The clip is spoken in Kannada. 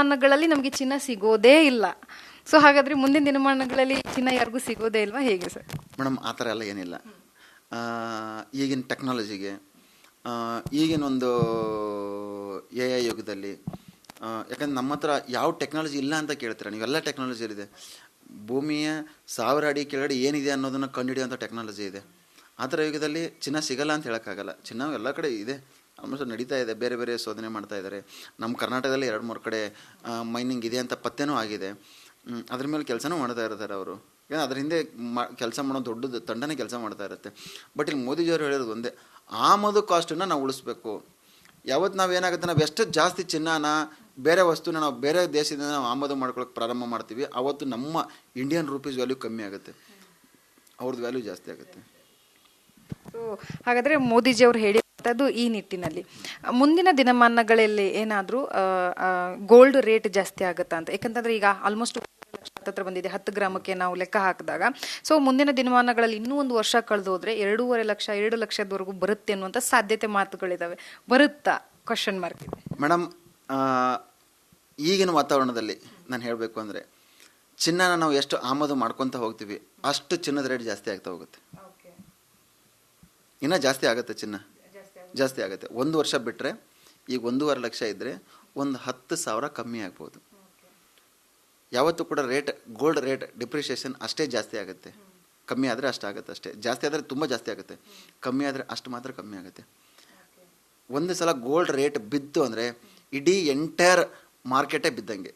ದಿನಮಾನಗಳಲ್ಲಿ ನಮಗೆ ಚಿನ್ನ ಸಿಗೋದೇ ಇಲ್ಲ. ಸೊ ಹಾಗಾದ್ರೆ ಮುಂದಿನ ದಿನಮಾನಗಳಲ್ಲಿ ಚಿನ್ನ ಯಾರಿಗೂ ಸಿಗೋದೇ ಇಲ್ವಾ, ಹೇಗೆ ಸರ್? ಮೇಡಮ್ ಆ ಥರ ಎಲ್ಲ ಏನಿಲ್ಲ. ಈಗಿನ ಟೆಕ್ನಾಲಜಿಗೆ, ಈಗಿನ ಒಂದು AI ಯುಗದಲ್ಲಿ, ಯಾಕಂದ್ರೆ ನಮ್ಮ ಹತ್ರ ಯಾವ ಟೆಕ್ನಾಲಜಿ ಇಲ್ಲ ಅಂತ ಕೇಳ್ತೀರಾ ನೀವು? ಎಲ್ಲ ಟೆಕ್ನಾಲಜಿ ಇದೆ. ಭೂಮಿಯ 1000 ಅಡಿ ಕೆಳಗಡೆ ಏನಿದೆ ಅನ್ನೋದನ್ನು ಕಂಡುಹಿಡಿಯುವಂಥ ಟೆಕ್ನಾಲಜಿ ಇದೆ. ಆ ಥರ ಯುಗದಲ್ಲಿ ಚಿನ್ನ ಸಿಗಲ್ಲ ಅಂತ ಹೇಳೋಕ್ಕಾಗಲ್ಲ. ಚಿನ್ನ ಎಲ್ಲ ಕಡೆ ಇದೆ, ಆಲ್ಮೋಸ್ಟ್ ನಡೀತಾ ಇದೆ. ಬೇರೆ ಬೇರೆ ಶೋಧನೆ ಮಾಡ್ತಾ ಇದ್ದಾರೆ. ನಮ್ಮ ಕರ್ನಾಟಕದಲ್ಲಿ 2-3 ಕಡೆ ಮೈನಿಂಗ್ ಇದೆ ಅಂತ ಪತ್ತೆನೂ ಆಗಿದೆ. ಅದ್ರ ಮೇಲೆ ಕೆಲಸನೂ ಮಾಡ್ತಾ ಇರ್ತಾರೆ ಅವರು. ಅದ್ರ ಹಿಂದೆ ಕೆಲಸ ಮಾಡೋ ದೊಡ್ಡದು ತಂಡನೇ ಕೆಲಸ ಮಾಡ್ತಾ ಇರುತ್ತೆ. ಬಟ್ ಇಲ್ಲಿ ಮೋದಿಜಿಯವರು ಹೇಳಿರೋದು ಒಂದೇ, ಆಮದು ಕಾಸ್ಟನ್ನು ನಾವು ಉಳಿಸ್ಬೇಕು. ಯಾವತ್ತು ನಾವೇನಾಗುತ್ತೆ, ನಾವು ಎಷ್ಟು ಜಾಸ್ತಿ ಚಿನ್ನನ ಬೇರೆ ವಸ್ತುನ ನಾವು ಬೇರೆ ದೇಶದಿಂದ ನಾವು ಆಮದು ಮಾಡ್ಕೊಳಕ್ಕೆ ಪ್ರಾರಂಭ ಮಾಡ್ತೀವಿ, ಆವತ್ತು ನಮ್ಮ ಇಂಡಿಯನ್ ರೂಪೀಸ್ ವ್ಯಾಲ್ಯೂ ಕಮ್ಮಿ ಆಗುತ್ತೆ, ಅವ್ರದ್ದು ವ್ಯಾಲ್ಯೂ ಜಾಸ್ತಿ ಆಗುತ್ತೆ. ಸೊ ಹಾಗಾದರೆ ಮೋದಿಜಿಯವರು ಹೇಳಿರುವಂಥದ್ದು ಈ ನಿಟ್ಟಿನಲ್ಲಿ ಮುಂದಿನ ದಿನಮಾನಗಳಲ್ಲಿ ಏನಾದರೂ ಗೋಲ್ಡ್ ರೇಟ್ ಜಾಸ್ತಿ ಆಗುತ್ತಾ ಅಂತ? ಯಾಕಂತಂದರೆ ಈಗ ಆಲ್ಮೋಸ್ಟ್ ಹತ್ತಿರ ಬಂದಿದೆ 10 ಗ್ರಾಮಕ್ಕೆ ನಾವು ಲೆಕ್ಕ ಹಾಕಿದಾಗ. ಸೊ ಮುಂದಿನ ದಿನಮಾನಗಳಲ್ಲಿ ಇನ್ನೂ ಒಂದು ವರ್ಷ ಕಳೆದು ಹೋದರೆ 2.5 ಲಕ್ಷ 2 ಲಕ್ಷದವರೆಗೂ ಬರುತ್ತೆ ಅನ್ನುವಂಥ ಸಾಧ್ಯತೆ ಮಾತುಗಳಿದ್ದಾವೆ. ಬರುತ್ತಾ? ಕ್ವಶನ್ ಮಾರ್ಕ್ ಇದೆ ಮೇಡಮ್. ಈಗಿನ ವಾತಾವರಣದಲ್ಲಿ ನಾನು ಹೇಳಬೇಕು ಅಂದರೆ, ಚಿನ್ನನ ನಾವು ಎಷ್ಟು ಆಮದು ಮಾಡ್ಕೊತ ಹೋಗ್ತೀವಿ ಅಷ್ಟು ಚಿನ್ನದ ರೇಟ್ ಜಾಸ್ತಿ ಆಗ್ತಾ ಹೋಗುತ್ತೆ. ಇನ್ನೂ ಜಾಸ್ತಿ ಆಗುತ್ತೆ, ಚಿನ್ನ ಜಾಸ್ತಿ ಆಗುತ್ತೆ. 1 ವರ್ಷ ಬಿಟ್ಟರೆ ಈಗ 1.5 ಲಕ್ಷ ಇದ್ದರೆ ಒಂದು 10,000 ಕಮ್ಮಿ ಆಗ್ಬೋದು. ಯಾವತ್ತೂ ಕೂಡ ಗೋಲ್ಡ್ ರೇಟ್ ಡಿಪ್ರಿಷಿಯೇಷನ್ ಅಷ್ಟೇ ಜಾಸ್ತಿ ಆಗುತ್ತೆ. ಕಮ್ಮಿ ಆದರೆ ಅಷ್ಟು ಆಗುತ್ತೆ ಅಷ್ಟೇ. ಜಾಸ್ತಿ ಆದರೆ ತುಂಬ ಜಾಸ್ತಿ ಆಗುತ್ತೆ, ಕಮ್ಮಿ ಆದರೆ ಅಷ್ಟು ಮಾತ್ರ ಕಮ್ಮಿ ಆಗುತ್ತೆ. ಒಂದು ಸಲ ಗೋಲ್ಡ್ ರೇಟ್ ಬಿದ್ದು ಅಂದರೆ ಇಡೀ ಎಂಟೈರ್ ಮಾರ್ಕೆಟೇ ಬಿದ್ದಂಗೆ.